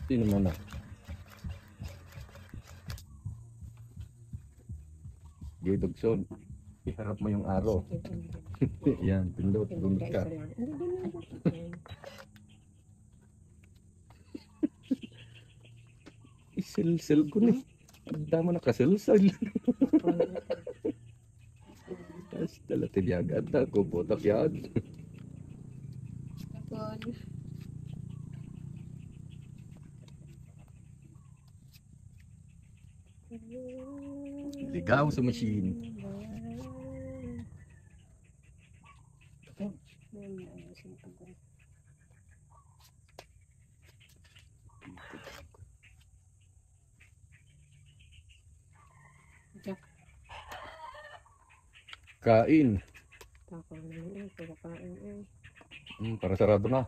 Sino mo na? Gidugson. Iharap mo yung araw. Yan, pindot. Bunot ka. Isil-sil ko ni. Ang mo nakasilsal. Hasta la tibiagat ako po takyad. Ligaw sa machine. Kain. Para sarado na.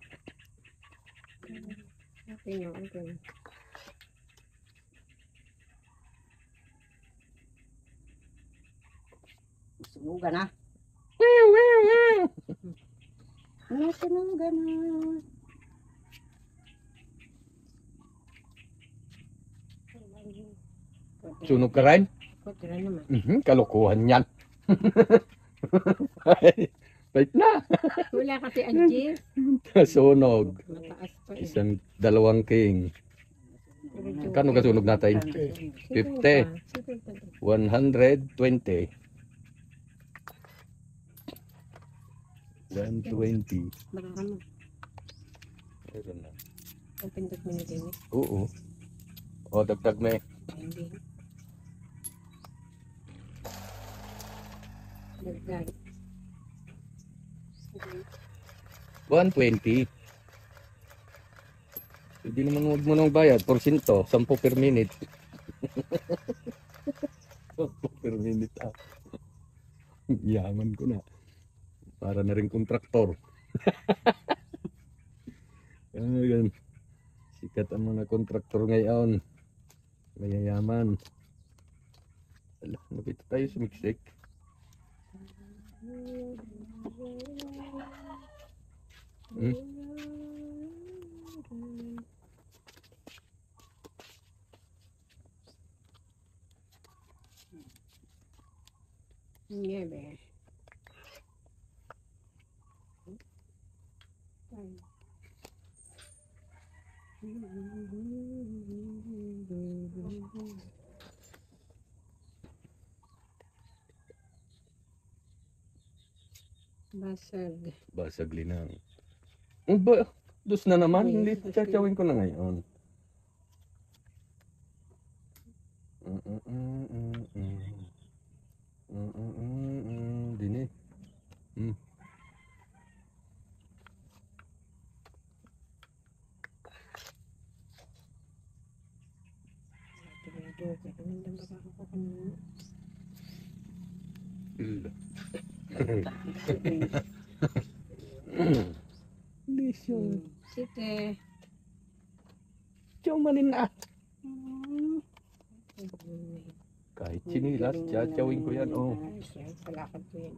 Sunugan na. Sunugan na. Sunog ka rin? Kalokohan yan. Wait na. Wala kasi adjust. Sunog. Mataas pa. Isang dalawang king. Kano ka sunog natin? 50. 120. Baka mo. Meron na. Ang pindot mo na din eh. Oo. O, dagdag me. Hindi. Dagdag. 120. Hindi naman huwag mo nang bayad. Porsyento. 10 per minute. 10 per minute ah. Yaman ko na. Para na rin kontraktor. Ayan. Sikat ang mga kontraktor ngayon. Mayayaman. Ala, napito tayo sa miksik. Hindi ba? Basag. Basag linang. Ba, dos na naman. Hindi, tsachawin ko na ngayon. Dini. Lisyo. Sige. Tiyumanin na. Kahit sinilas, tsachawin ko yan. Oh. Palakad ko yan.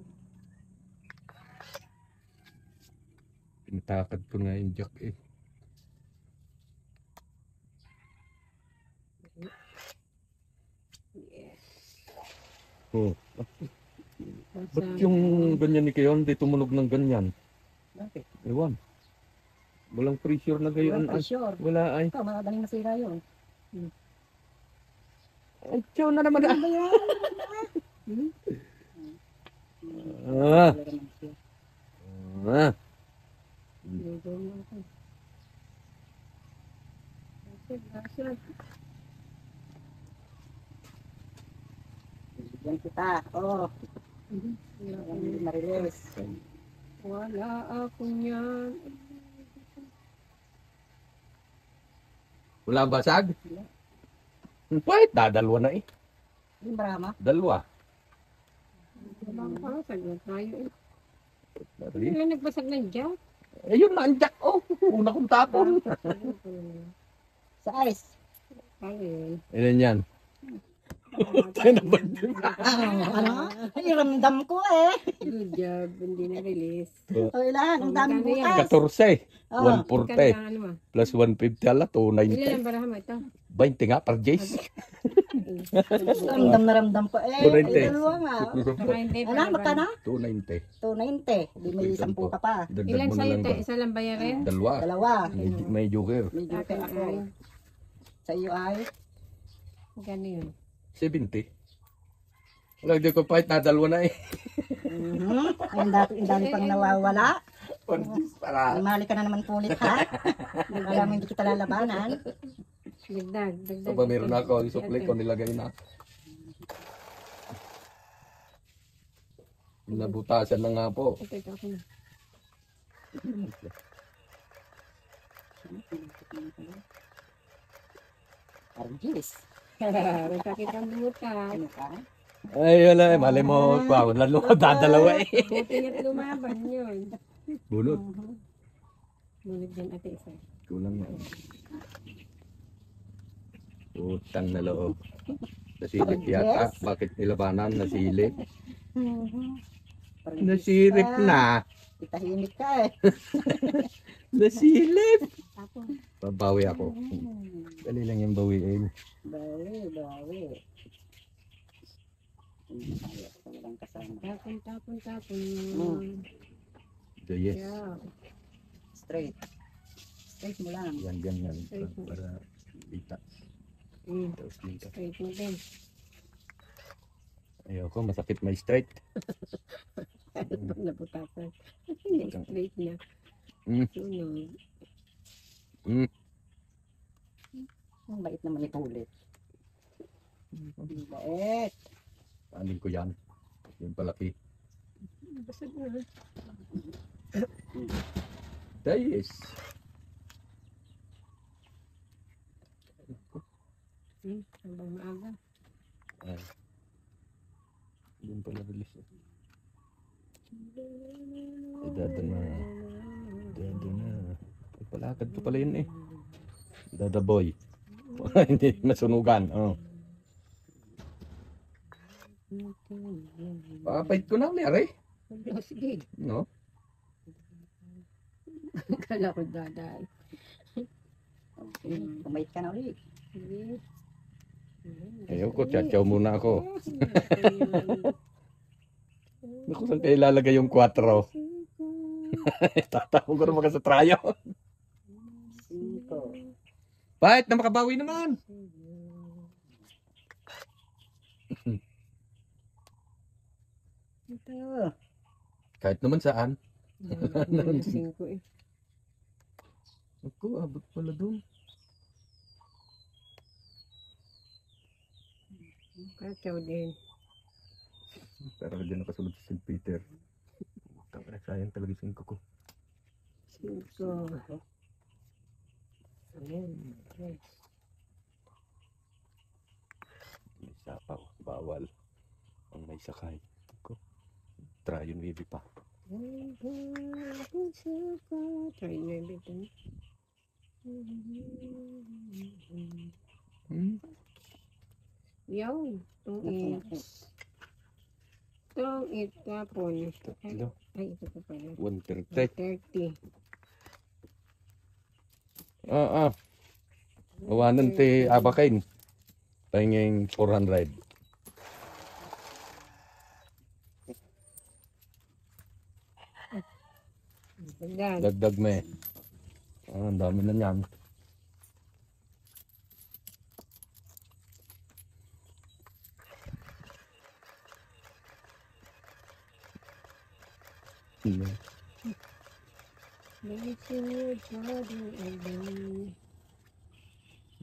Pinatakad ko nga yung jack eh. Yes. Oh. Ba't yung ganyan ni Kayon, di tumunog ng ganyan? Bakit? Ewan. Walang pressure na gayon. Walang pressure. Wala ay. Ito, madaling masira yun. Ay, tiyaw na naman ah. Ah. Yan kita. Oh. Marilis. Wala akong yan. Wala basag? Wait, dadalwa na eh. Yung Brahma. Dalawa. Wala saglit tayo eh. Dari. Wala nagbasag ng jack. Ayun na ang jack oh. Una kong tapon. Sa ice. Ayun. Ilan yan? Tayo na ba? Ano? Ay, ramdam ko eh. Good job. Hindi na-release. O ilan, ang daming Magkano yan? butas. 14. Oh. 140. Magkano ano mo? Plus 150 ala, Ilan 290. ang baraha mo ito? 20 nga per Jace. Ramdam na ramdam ko eh. Correct Ay, eh. dalawa nga. Hindi Ano, magkano? 290. 290. Di may 10 ka pa. Dagdag Ilan mo na sa'yo lang ba? tayo? Isa lang bayarin? Dalawa. Dalawa. May joker. Medyo Akin ako. ay. Sa iyo ay. Magkano yun? 70. Wala, di ko pa na dalawa na eh. Ang dami pang nawawala. Para. Mali ka na naman pulit ha. Alam mo hindi kita lalabanan. Dagdag. Ito ba meron na ako? Yung supply ko nilagay na. Nabutasan na nga po. Ito ako na. Argis. May sakit ang butas. Ano ka? Ay, wala eh. Mali mo. Wow, dadalawa eh. Buti niya't lumaban yun. Bunot. Bulit yan ate isa. Kulang yan. Utang na loob. Nasilip yata. Bakit nilabanan? Nasilip. Nasilip na. Itahimik ka eh. Nasilip. Tapos, Babawi ako. Dali lang yung bawiin. Bawi. Walang kasama. tapon. So yes. Yeah. Straight. Straight mo lang. Yan. Para kita. Tapos dito. Straight mo din. Ayoko, masakit may straight. Pag nabutasan. Hindi straight niya. Sunog. Ang bait naman ipulit. Ang bait. Anin ko yan. Yung palaki. Basag na. Yes. Habang maaga. Ay. Yun pala release. Dada na. Palakad ko pala yun eh. Dada boy. Hindi masunugan. Oh. Papait ko na ulit, Sige. no? Kala ko daday. Kumait ka na ulit. Sige. Ayoko, tsaw muna ako. Naku, saan kayo ilalagay yung 4? Tatawag ko naman ka sa trayo. 5. Pait na makabawi naman. Ito. Kahit naman saan. Nalasing ko eh. Ako, abot pala doon. Kacau din. Pero hindi nakasunod sa St. Peter. Sayang talaga 5 ko. 5. Ayan. Yes. May sapaw, bawal. Ang may sakay. Ko. Try yung baby pa. Try na yung bito. Yaw. Itong itapon. Tatlo. Ay, ito pa pala. 130. 30. Awanan ti abakain. Pahinging 400. Dagdag. Dagdag me. Ang dami na niyan.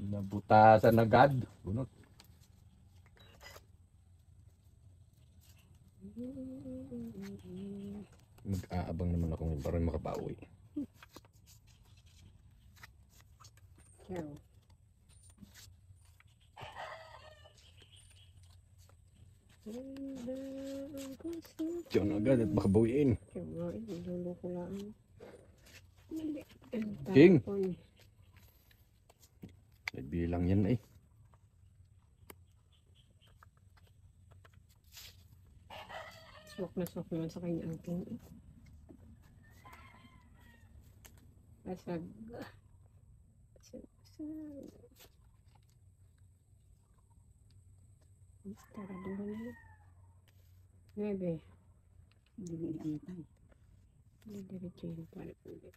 Nabutasan agad. Bunot. Mag-aabang naman ako ngayon para makabawi. Ciao. Diyan agad at makabawiin. Ciao, idulo ko lang. King. May bilang yan eh. Swak na swak naman sa kanya ang king. Asag. Asag. Tara, duha na. 9. Hindi inaantay. Diretso yung pala ulit.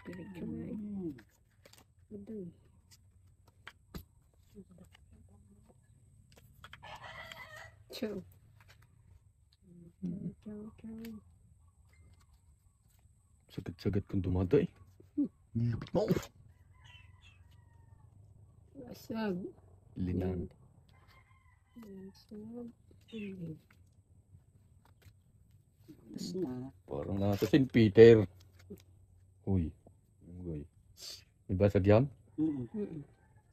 Diretso na eh. Ito eh. Chow. Chow. Sagad-sagad kung dumado eh. Lupit mo. Asag. Linang. Asag. Tapos na. Parang nasa St. Peter. Uy. Uy. May basag yan?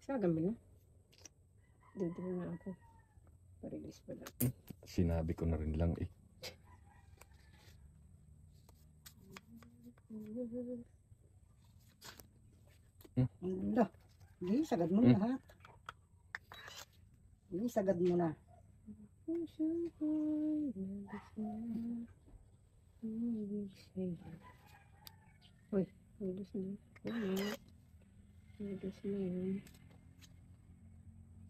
Saga mo na. Dito na ako. Parilis pa lang. Sinabi ko na rin lang eh. Ala. Hindi, sagad mo na lahat. Hindi, sagad mo na. Uy, ulis na. Ulis na yun.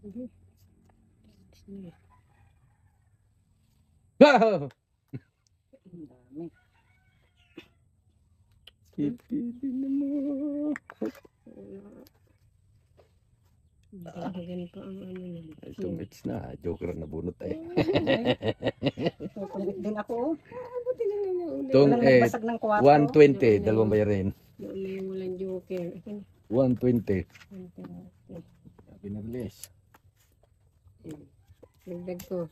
Ulis na yun. Ang dami. Ipili na mo. Ganito ang ano yun. Itong it's na. Joker na bunot eh. Kukulit din ako. Buti na lang yung ulit. Itong Walang nagbasag ng kwarto. 120. Dalawang bayarin. Doon na yung walang joker. 120. Sabi na release. Dagdag ko.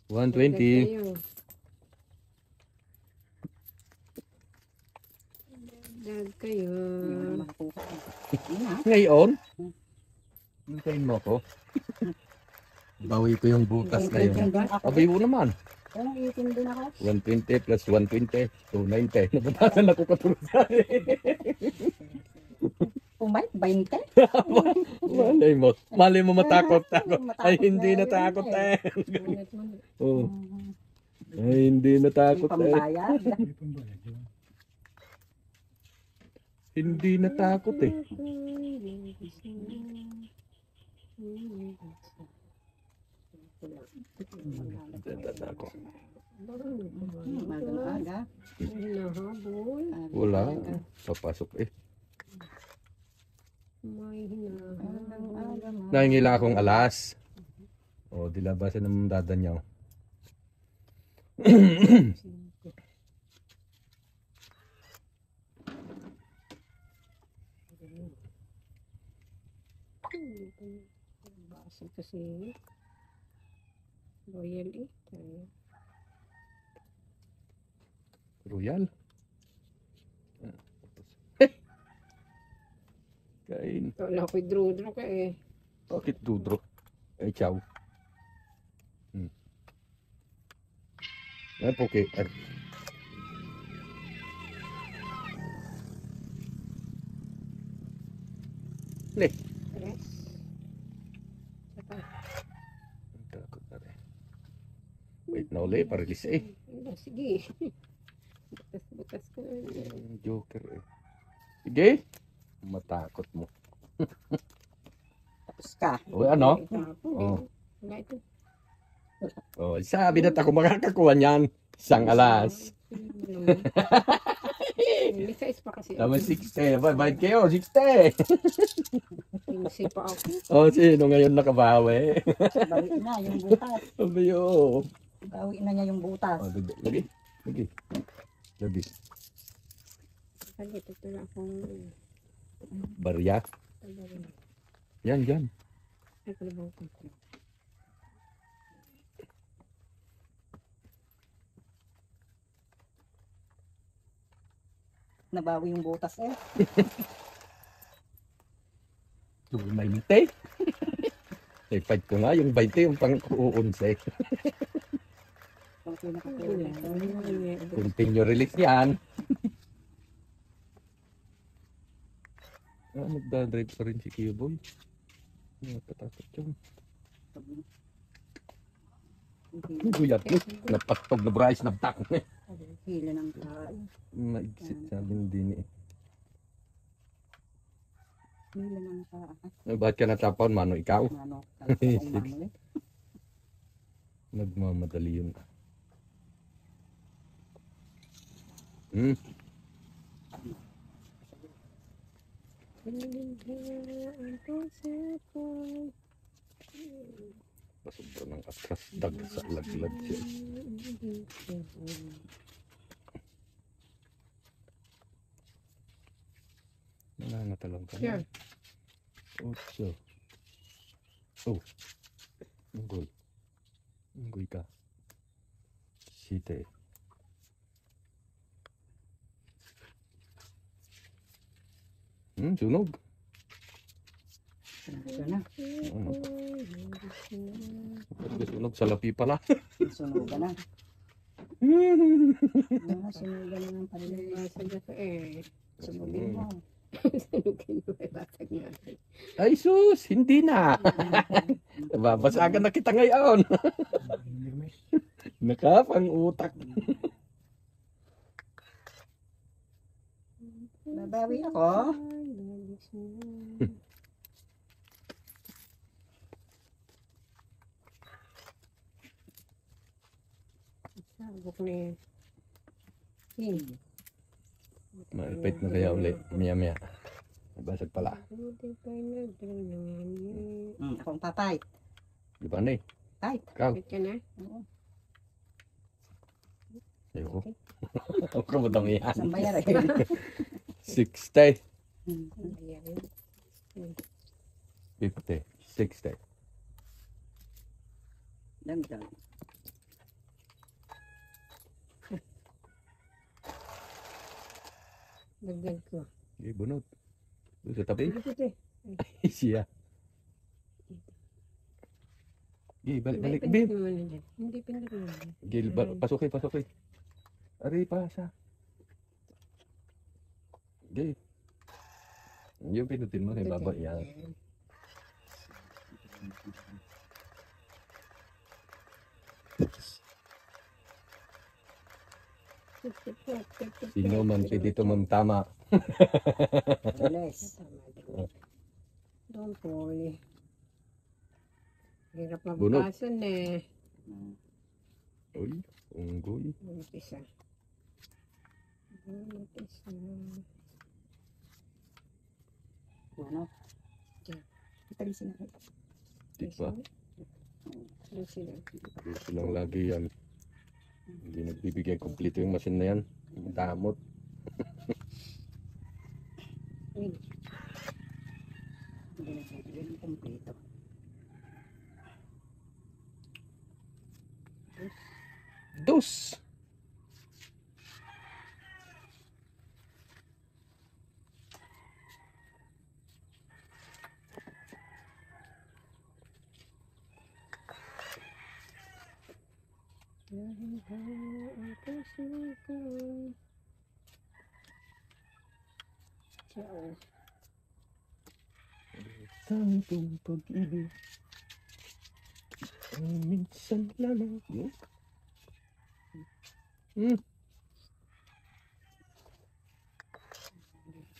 120. Dagdag kayo. Yung makakuha. Yun na. Ngayon? Hintayin mo ako. Bawi ko yung butas na yun. Itin din ako. Abay mo naman. Yung itin din ako. 120 plus 120. 290. Nabatasan ako katulad sa Umay, 20. Malay mo matakot. Ay, hindi natakot eh. Ulit mo na. Oh. Ay, hindi natakot May eh. pambayad. Hindi natakot eh. Dadada ako. Magang aga. Hinahabol. Wala. Papasok eh. May Magang hinahabol. aga. Nahingila akong alas. O, dilabasan ng dadanyaw. Basag kasi. Royal eh. Tayo. Royal. Kain. Wala ko'y draw ka eh. Bakit dudro? Ay, chow. Ay, poke. Ay. Le. Tres. Saka. Ang takot na rin. Wait na uli, parilis eh. Ayun, sige. Butas ka. Joker eh. Sige. Matakot mo. Tapos ka. O ano? Oh. Wala ito. Oh, sabi na ako makakakuha niyan. Isang alas. May size pa kasi. Tama 60. Bayad kayo, 60. Pinsi pa ako. Oh, sino ngayon nakabawi? Bawi na yung butas. Sabi yun. Bawi na niya yung butas. Oh, lagi. Lagi. Kasi ito lang akong Barya. tabarin. Yan. Ay, kalabaw ko. Nabawi yung butas eh. Yung 20. Ipad ko nga yung 20 yung pang-uunse. Kung pinakakuha. Continue release yan. Nagdadrive pa rin si Kiyoboy. Nakatakot yun. Guyat ni. Napatog na brais na tak. Hila ng tao. Maigsit sabi ni Dini. Hila ng tao. Bakit ka natapon, mano ikaw? Mano. Talagang mano eh. Nagmamadali yun. Hmm. Pasobra ng atras. Dag sa laglag siya. Nangangatalong ka Sure. na. Otso. Oh. Unggoy. Unggoy ka. Site. Sunog. Ito na. Ano? Sunog sa lapi pala. Sunugan na. Sunugan na ng palilig. Sadya ko eh. Sunugin mo. Sunugin mo eh. Batag natin. Ay sus, hindi na. Babasagan na kita ngayon. Nakapang utak. Babawi ako. Sabok ni Kim. Malipit na kaya ulit. Maya. Basag pala. Akong papay. Di ba na eh? Ay. Ikaw. Wait ka na. Oo. Ayoko. Ako mo dami yan. Isang bayar eh. 60. Ayan. 50. 60. Dagdag. Dagdag ko. Di bunot. Doon sa tabi. Dito eh. Siya. Balik. Pindot mo na dyan. Hindi pindot mo na dyan. Pasok. Ari pa sa. Yung pinutin mo kay baba yan. Sino man dito tama. Alis. Don't worry. Hirap Bunot. mabukasan eh. Uy, unggoy. Bunot isa. Ano? Italisin na. Di ba? Lucy lang. Gusto lang lagi yan. Hindi nagbibigay kompleto yung machine na yan. Damot. Hindi na bibigyan ng kompleto. Dos. Dahil ba ang puso ko? Ciao. Tantong pag-ibig ang minsan lamang.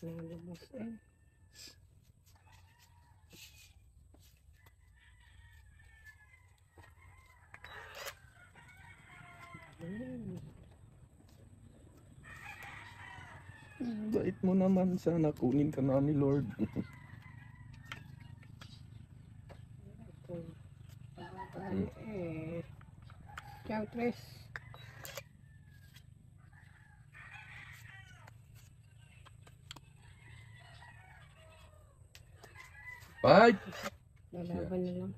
Nalabas eh. Bait mo naman, sana kunin ka na ni Lord. Ciao, Tres. Bye! Lalaban na lang.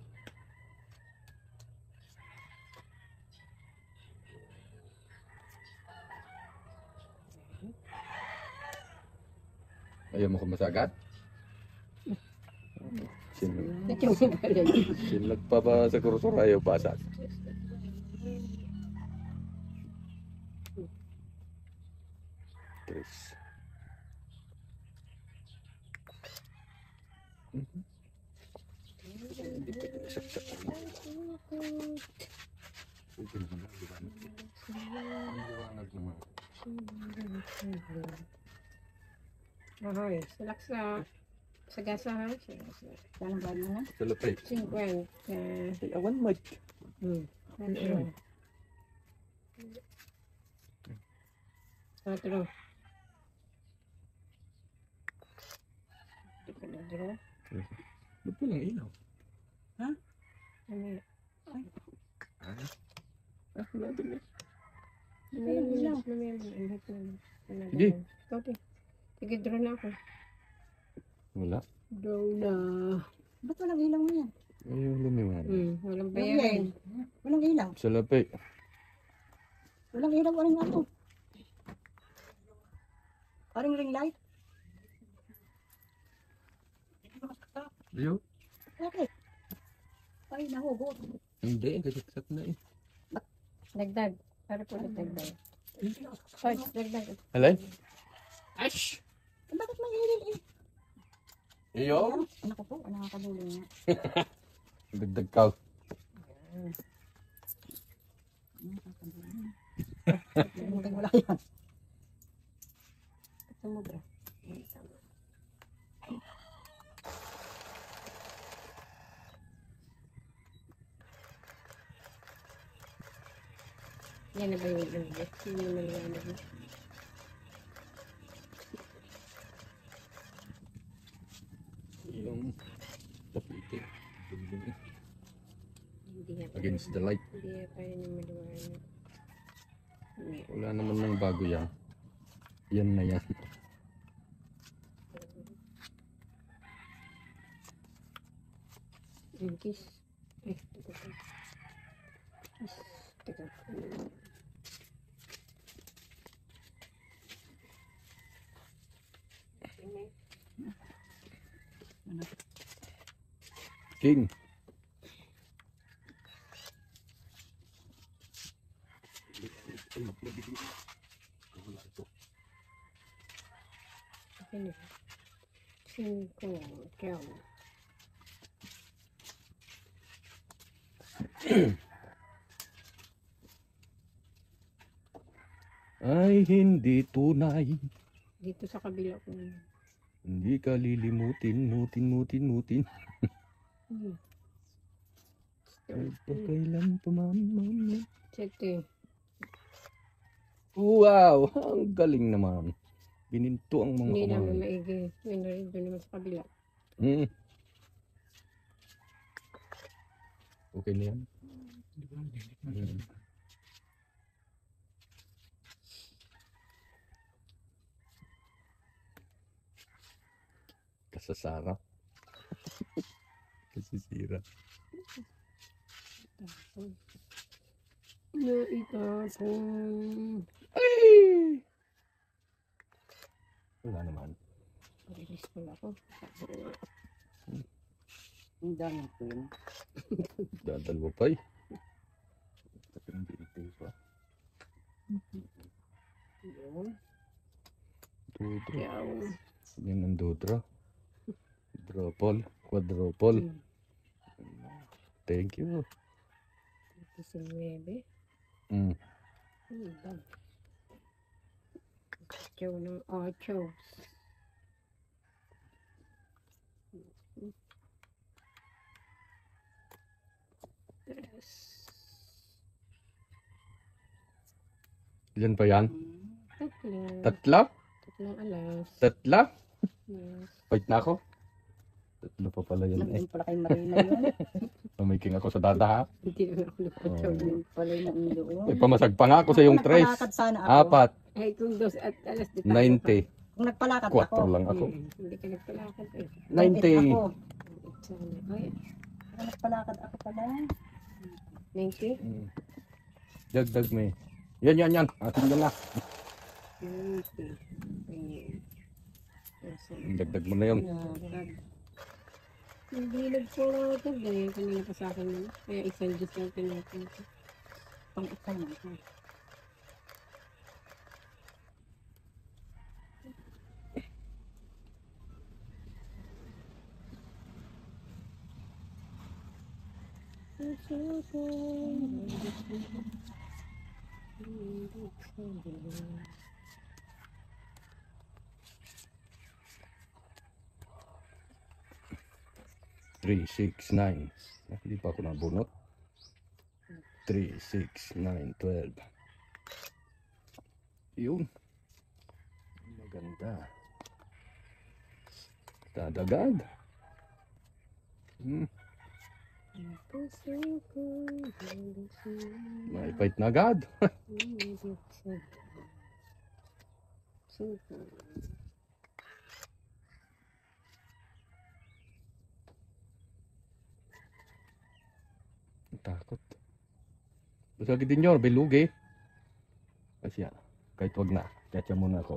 Ayaw mo kumasagat? Ito mo pala. Sinlag pa ba sa kursor? Ayaw basag. Tres. Hindi pwede isaksak. Ito naman ang liwanag. Ang liwanag naman. Ahoy, salaksa. Sagasa ha? Sagasa. Saan ang bago na? Sa lapay. 50. Ay, awan mic. Ano? Otro. Ito pa na draw. Ba't walang ilaw? Ano yun? Wala din eh. Sige. Ikaw din. Sige, draw na ako. Wala. Draw na. Ba't walang ilaw mo yan? Ayaw lumiwanag. Walang Walang bayarin. ilaw. Walang ilaw. Sa lapay. Walang ilaw. Walang ano. Walang ring light. Ayaw. Bakit? Ay, nahugot. Hindi, kasaksak na eh. Dagdag. Para po dagdag. Hoy, dagdag. Alay? Ash! Bakit may ilaw eh? Ayaw? Anak ko po, nakakabulong nga. Dagdag ka. Mukhang wala yan. Sumubra. Yan na ba yung ilog? Yun yung maliwanag mo. Yung tapitin. Hindi nga. Against the light. Hindi nga tayo yung maliwanag. Hindi. Wala naman ng bago yan. Yan na yan. Yung kiss. Ay, teka. Kiss. Teka. King. Ano? 5, 10. Ay, hindi tunay. Dito sa kabila ko. Hindi ka lilimutin, mutin. Hmm. Ay, pagkailan pumamam. Sete. Wow, ang galing naman. Bininto ang mga Hindi naman kumain. maigi. May narin doon naman sa kabila. Mm. Okay na yan. Mm. Kasasarap. Kasisira. Na itapon. Ay! Wala naman. Parilis pala ako. Ang dami ko yun. Dadalwa pa eh. Hindi ito pa. Yun. Dudro. Yaw. Yan ang dudro. Dropol. Quadropol. Thank you. 19. Mm. Chow ng 8. Ilan pa yan? Tatlo. Tatla? Tatlong alas. Tatla? Yes. Wait na ako. Tatlo pa pala yan eh. Nandun pala kay Marina yun. Pamiking ako sa dada ha. Hindi na ako nagpa-chow. Yun pala yung doon. May pamasag pa nga ako sa yung tres. Nagpalakad sana ako. Apat. Ay, kung 2 at alas di tayo 90. Kung nagpalakad ako. 4 lang ako. Hindi ka nagpalakad eh. 90. Ako. Sana. Ay, Kung nagpalakad ako pala. 90? Mm. Dagdag may. Yan. Atin yan na. 90. Ayan. Dagdag mo na yun. Hindi nagpalakad eh. Kanina pa sa akin yun. Kaya isang Diyos lang tinatang ko. Pang isa yun. Three, 6, 9. Hindi pa ako nabunot. 3, 6, 9, 12. Yun. Maganda. Dadagad. May fight na agad. Takot. Basta din nyo, bilugi. Kasi yan. Kahit wag na. Kaya muna ako.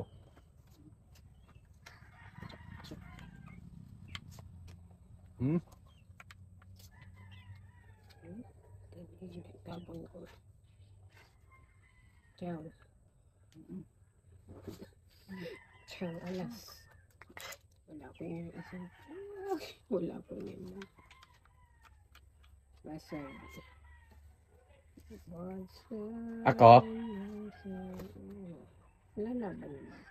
Ciao. Ciao, alas. Wala ko yung isang. Wala ko yung basa. Ako? Wala na ba naman?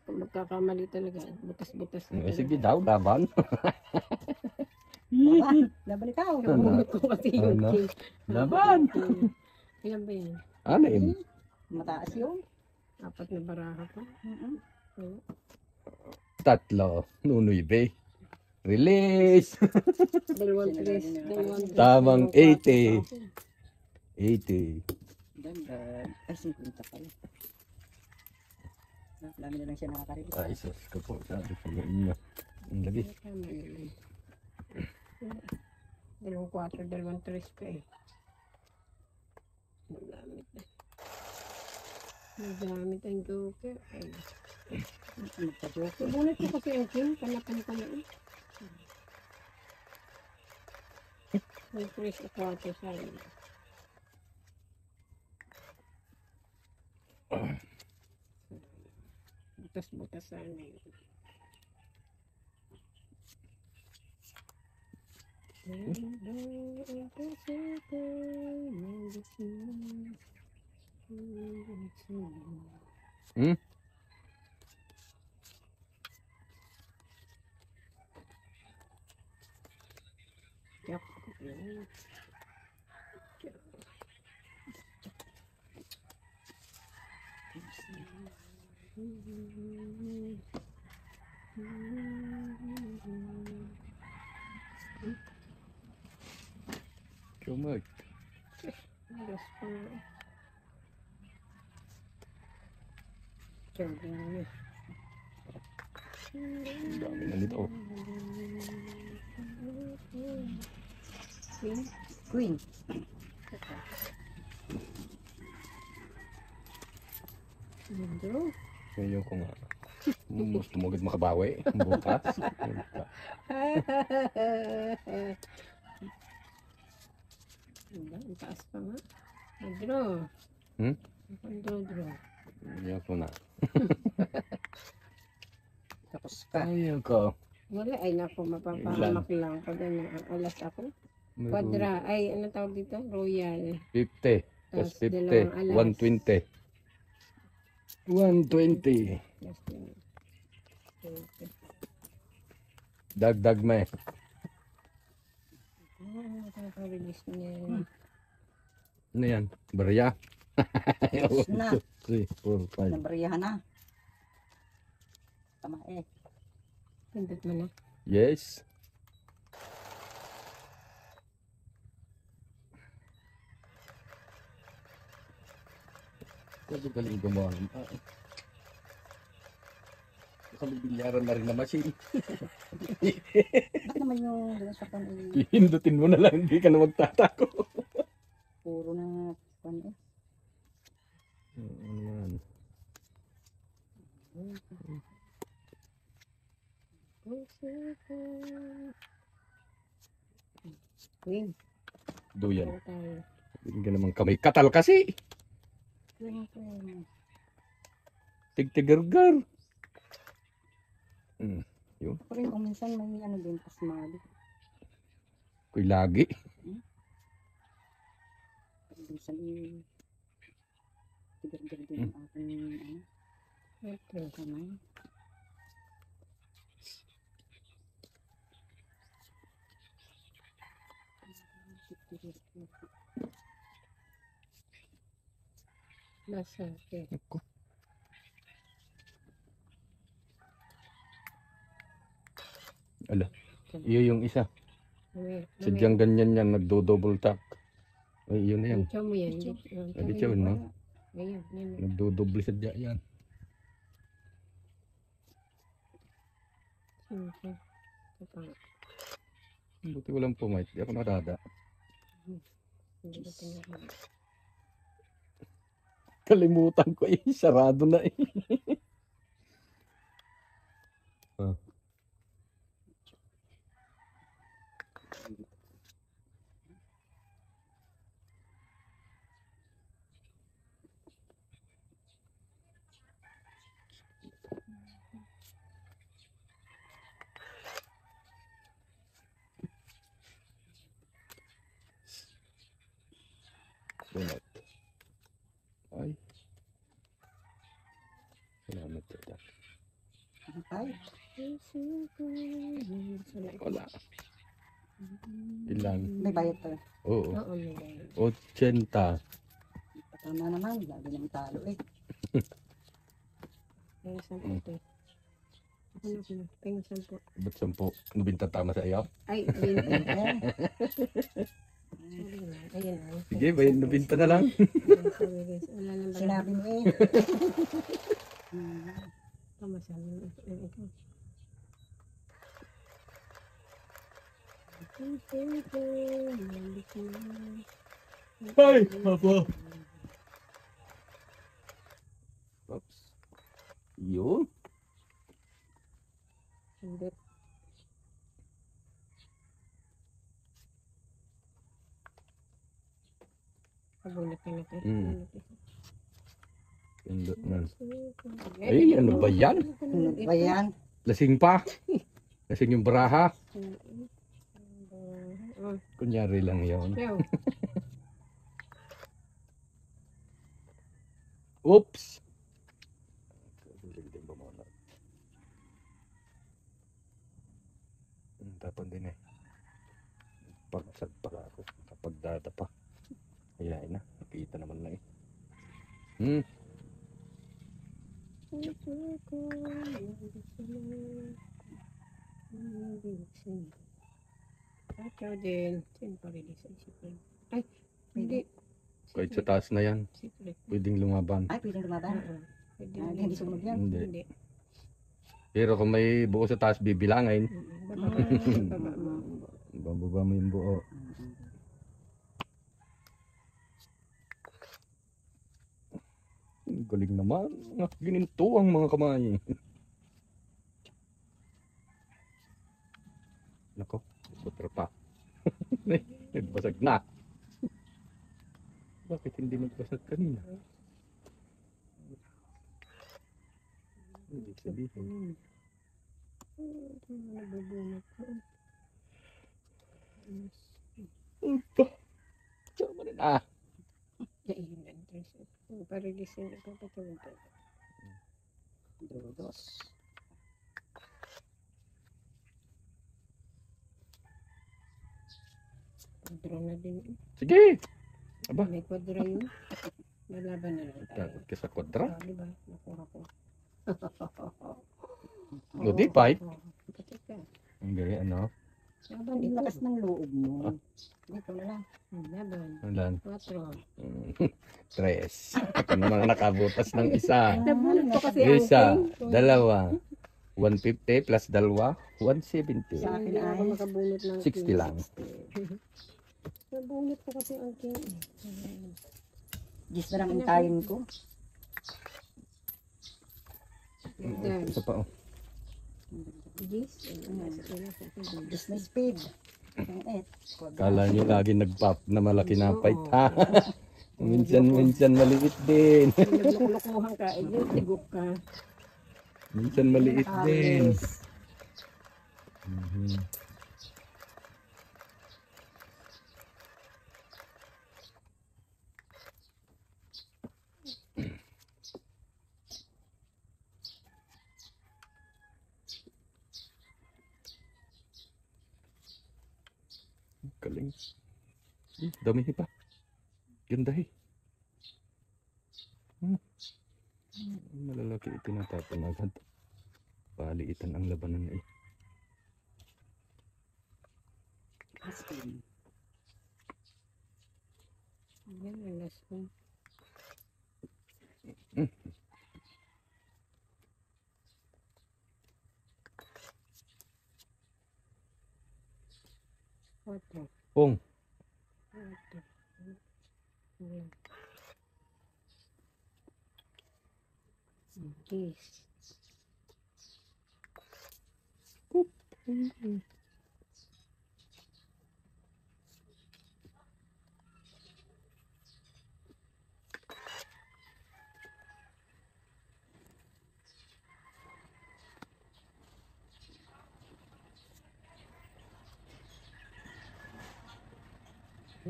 Kung magkakamali talaga, butas-butas na Eh, sige daw, laban. Laban. Laban ikaw. Bumulot ko kasi yung Ano? king. Laban. Ilan ba yan? Anim. Mataas yun. 4 na baraha pa. Oo. 3. Nunoy be. Release. Dalawang tres. Tamang 80. 80. Dagdag. Ay, 50 pala. Dami na lang siya nakakarinig. Ay, sus ko po. Sabi ko na inyo. Ang lagi. Tama naman. Dalawang 4, dalawang 3 pa eh. Nagamit na. Nagamit ang joker. Ay, Magpa-joke. bunot ko kasi ang king. Panapan ko na eh. May 3 at 4 sa akin. Butas-butas sana yun. Hmm? Yak. Kumag. Alas pa nga. Sabi niya. Ang dami na nito. Queen. Medyo. Ngayon ko nga. Gusto mo agad makabawi. Bukas. Ang taas pa nga. Draw. Hmm? Draw. Ngayon ko na. Tapos ka. Ayaw ko. Wala, ay naku, mapapahamak lang pag ano, ang alas ako. Quadra, ay ano tawag dito? Royal. 50. Plus Tapos 50. dalawang alas. 120. 120. Plus yun. 20. Dagdag me. Nakaka-release niya. Ano yan? Barya? Tapos na. 3, 4, 5. Nabariyahan na. Tama eh. Pindot mo na. Yes. Galing gumawa. Nakabibilyaran na rin na machine. Ba't naman yung doon sa pan eh, Hindutin mo na lang, hindi ka na magtatako. puro na pan eh. Ano yan? Queen. Duyan. Ano tayo? Hindi ka naman kamay katal kasi. Queen, queen. Tigtigargar. Pero yung minsan may ano din, pasmado. Kuy lagi. Minsan tigar-tigar din ang aking Okay. kamay. Nasa okay. Ako. Ala, iyo yung isa. Sadyang ganyan yan, nagdo-double tap. Ay, yun na yan. Chow mo yan. Hindi siya, no? Ayan, yan. Nagdo-double sadya yan. Okay. Ito pa. Buti walang pumayt. Di ako nakadada. Hindi ko tinatawag. Kalimutan ko eh. Sarado na eh. Ah. Bunot. Ay. Salamat po. Ay, Wala. Ilan? may bayad to. Oo. Oo, may bayad. 80. Tama naman, lagi nang talo eh. Pengen sampo ito. Pengen sampo. Ba't 10? Nabinta tama sa iyo? Ay, ayun. Sorry na. Ayun na. Sige, nabinta na lang. Sorry guys. Wala nang bayad. Sinabi mo eh. Tama sabi mo. Ito. Ay! Ako! Oops. Yun. Hindi. Pabunot ka na tayo. Pindot na. Ay, ano ba yan? Ano ba yan? Lasing pa. Lasing yung baraha. Kunyari lang yun. Oops! Tapon din eh. Pagsag pala ako. Kapag data pa. Ayain na. Nakita naman na eh. Ikaw din. Sino pa rin isa isipin? Ay, hindi. Kahit sa taas na yan. Secret. Pwedeng lumaban. Ay, pwedeng lumaban. Pwede Hindi sumunod yan. Hindi. Hindi. Pero kung may buo sa taas, bibilangin. Baba mo. Bababa mo yung buo. Galing naman. Gininto ang mga kamay. Nako, butter pa. Nagbasag na. Bakit hindi nagbasag kanina? Hindi sabihin. Nabubunot ko. Opa! Sama rin ah. Ayun na interest. Parigisin ito patawag tayo. Dos. Kwadra na din. Sige! Aba, May kwadra yun. Lalaban na lang tayo. takot ka sa kwadra. Diba? Nakuha ko. No, di pa eh. Pati ka. Ang gari, ano? Laban Ang ito. lakas ng loob mo. Dito na lang. Laban. Alan. 4. 3. Ito naman ang nakabutas ng isa. Nabunot ko kasi ang Isa, dalawa. 150 plus dalawa, 170. Sa akin Hindi ako ay makabunot ng 60 lang. Nabunot ko kasi ang king. Gis na lang ang tayin ko. Ito pa oh. Gis na speed. Ang et. Kala nyo lagi nagpop na malaki na fight ha. Minsan maliit din. Naglukulukuhan ka, tigok ka. Minsan maliit din. Alis. Mhm. Galing. Dami pa. Ganda eh. Malalaki itinatapon agad. Paliitan ang labanan eh. Aspen. Yan, alas ko. Water. Pong. Water. Yan. Kiss.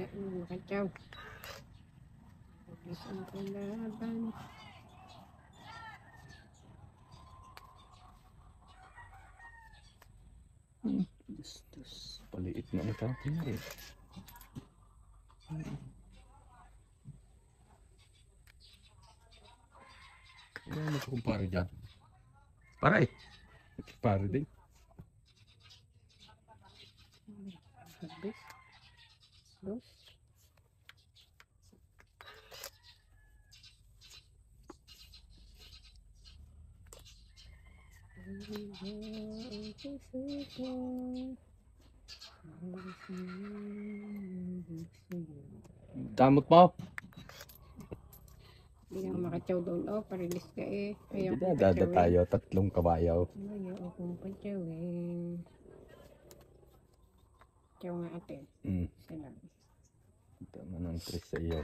Yan, makatsaw. Isang kalaban. Dus. Paliit na natapon na eh. Ano magkukumpara dyan? Para eh. Para din. Habis. Dos. Damot mo. Hindi na ako makatsaw doon. Oh, parilis ka eh. Ayaw Hindi kong na dada patsawin. tayo. 3 kabayaw. Ayaw akong patsawin. Tsaw nga ate. Isa lang. Tama ng 3 sa iyo.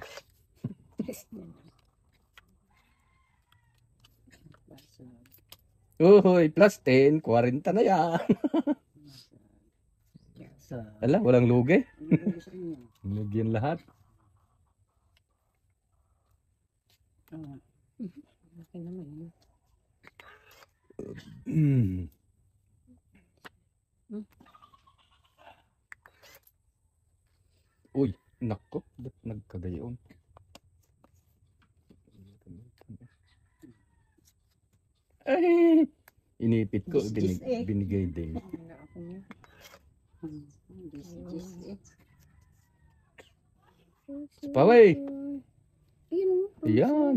Yes na lang. Uy, plus 10. 40 na yan. Sa. Ala, walang lugi. Ano sa inyo? Lugyan lahat. Okay naman. Mm. Uy, nako. Ba't nagkagayon? Ay, inipit ko. Gis-gis eh. Binigay din. Wala ako niya. Paway. Ayun. Ayan.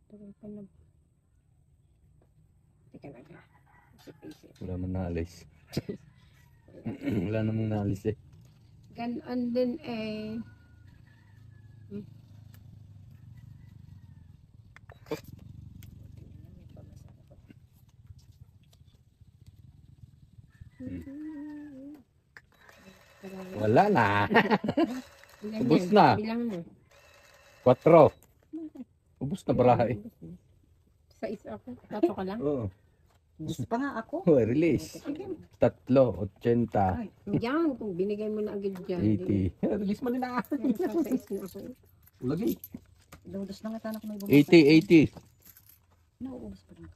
Tuloy pa na. Teka lang ha. Isip-isip. Wala man naalis. Wala namang naalis eh. Ganon din eh. Wala na. Bilang Ubus yan. na. Bilang mo. 4. Ubus na baraha eh. Sa isa ako. Tato ka lang. Oo. Gusto pa nga ako. Oh, release. 3, 80, Yan. Kung binigay mo na agad dyan. 80. Release mo nila. Sa isa na ako. Lagi. Ludos na nga sana kung may 80, 80. Nauubos pa rin.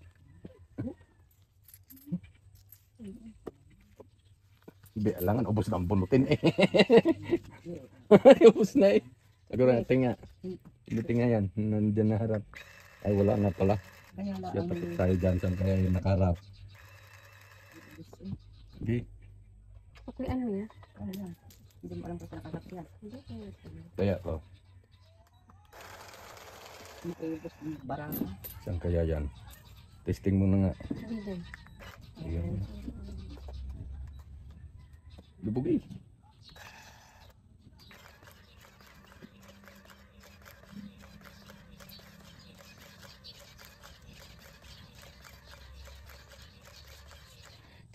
Alangan, ubos na ang bunutin eh. Ubos na eh. Siguro natin nga. Buti nga yan. Nandiyan na harap. Ay, wala nga pala. Kaya lang Siya ang takot tayo dyan. Saan kaya yung nakaharap? Okay. Okay, ano yan? ano yan? Hindi mo alam kung saan nakakasya. Hindi kaya. Kaya ko. Nauubos ng barang. Saan kaya yan? Testing mo na nga. Hindi din. Ayan. Lubog eh.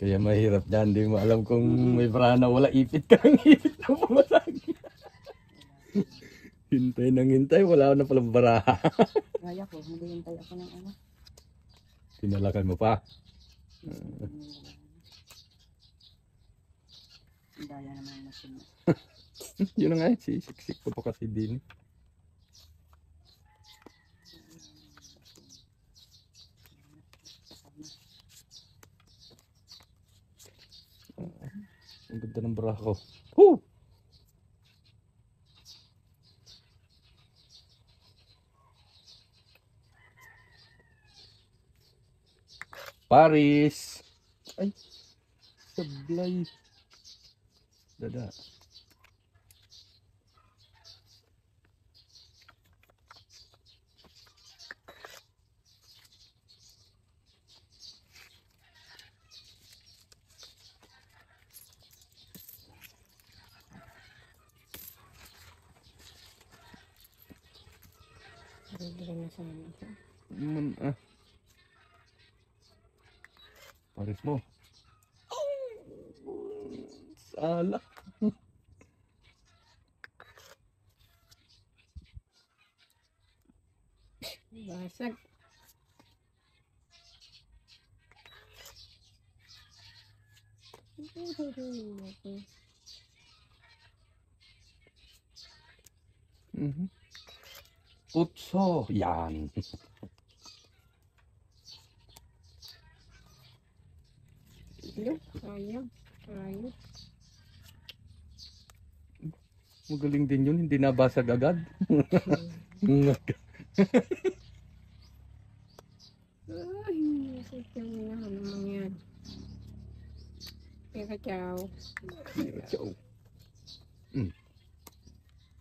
Kaya mahirap dyan, di mo alam kung may brana wala ipit ka ng ipit na pumasag. Hintay nang hintay, wala na palang baraha. Kaya ko, hindi hintay ako ng ano. Tinalakan mo pa. Daya naman ang machine. Yun na nga, sisiksik ko pa kasi din. Ang ganda ng bra ko. Woo! Paris. Ay, sablay. Dada. Bibili na sana ito. Paris mo. Sala. Basag. Utso. Yan. Yo, sayang. Sayang. Magaling din yun. Hindi nabasag agad. Ay, sakit na naman yan. Teka, chow. Ciao.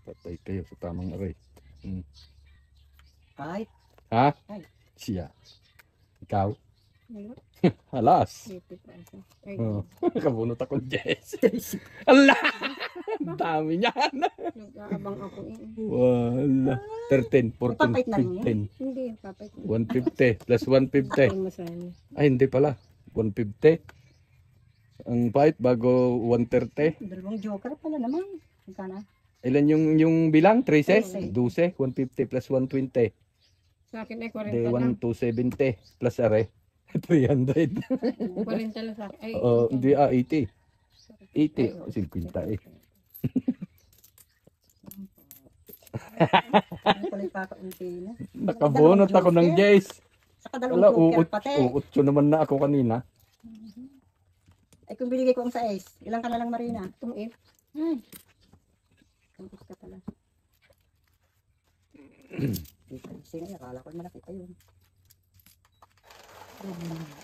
Patay kayo sa tamang aray. Ay, Ha? Ay. Siya. Ikaw? Wala. Halas. Dito pa ako. Ay, Oh. Kabunot ako, Jess. Allah! Ang dami niyan. nag-aabang ako eh. Wala. 13, 14, Papait na rin 15. Hindi, papay ko. 150 plus 150. Ako mo sana. Ay, hindi pala. 150. Ang pait bago 130. dalawang joker pala naman. Magkano? Ilan yung bilang? 13? 12. 13. 150 plus 120. Sa akin ay De 40 lang. 1270 plus are. 300. 40 lang sa akin. Ay, Hindi 80. 80. 50 eh. Ano pala yung kakaunti na? Nakabunot ako ng Jace. Saka Wala, dalawang joker pati. uutso naman na ako kanina. Ay kung binigay ko ang 6, ilang ka na lang Marina? itong if. Ay. Kampus ka pala. Sige, akala ko malaki pa yun.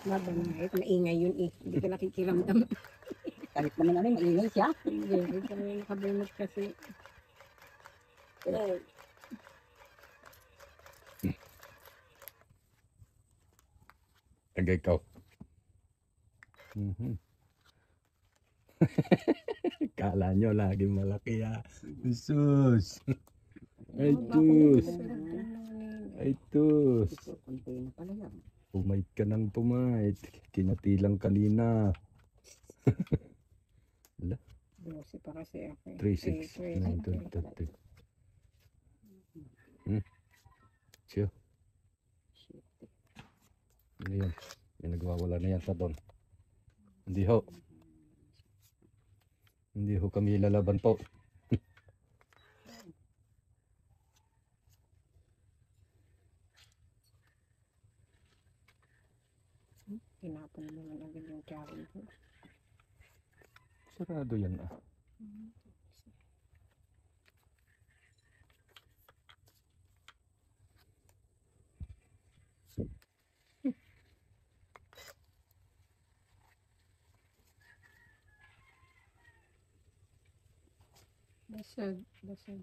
Laban na. Maingay yun eh. Hindi ko nakikiramdam. Kahit naman ano, maingay siya. Hindi, hindi kami nakabunot kasi. Eh, Tagay ikaw. Mhm. Kala nyo lagi malaki ha. Jesus. Ay, tus. Ay, tus. Ito, konti na pala yan. Pumait ka ng pumait. Kinatilang kanina. 12 pa kasi ako eh. 3, 6, 9, 12, 13. Siya. Ano yan? May nagwawala na yan sa doon. Hindi ho. Hindi ho kami lalaban po. Tinapon naman agad yung challenge ko. Sarado yan ah. Basag, basag.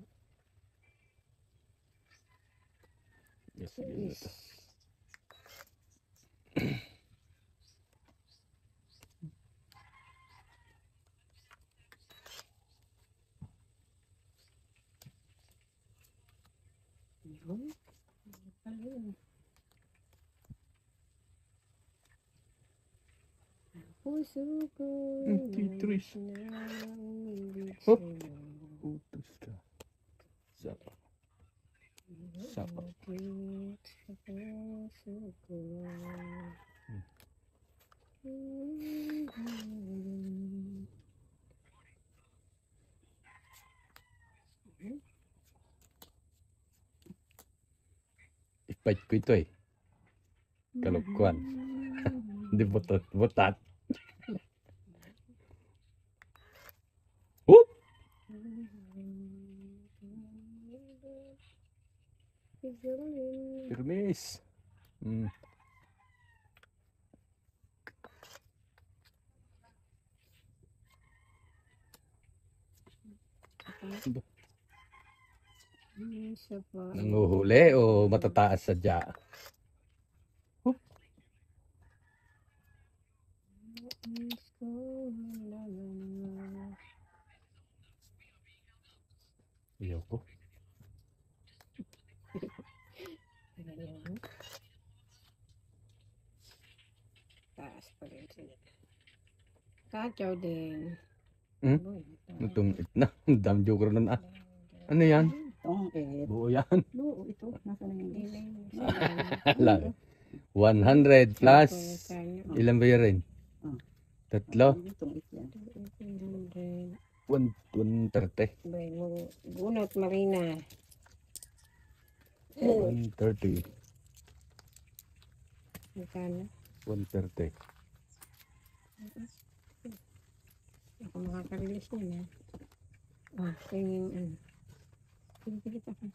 Yes, Yes. Yun. Ayun. Puso ko Titris. nanginig Hop. sa'yo. Utos ka. Sapa. Sapa. Sakit sa puso ko. Ipait ko ito eh. Kalukwan. Hindi butot. Butat. Galing. Permis. Hmm. Isa pa. Nanguhuli o matataas sadya? Miss ko, la, la, la. Ayoko. Ayan. Taas pa rin sila. Kachaw din. Hmm? Natungit na. Dam joker na. Ano yan? Itong eh. Buo yan. Buo ito. Nasa na yung Hindi is. na Lang. 100 plus. yun. Ilan ba yun? Tatlo. Itong is yan. 130. Bay mo, bunot Marina. 130. Magkano? 130. Ako makaka-release niya na. Oh, tingin ano. Pilit ako.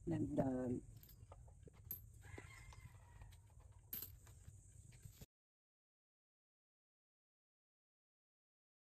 Nagdag.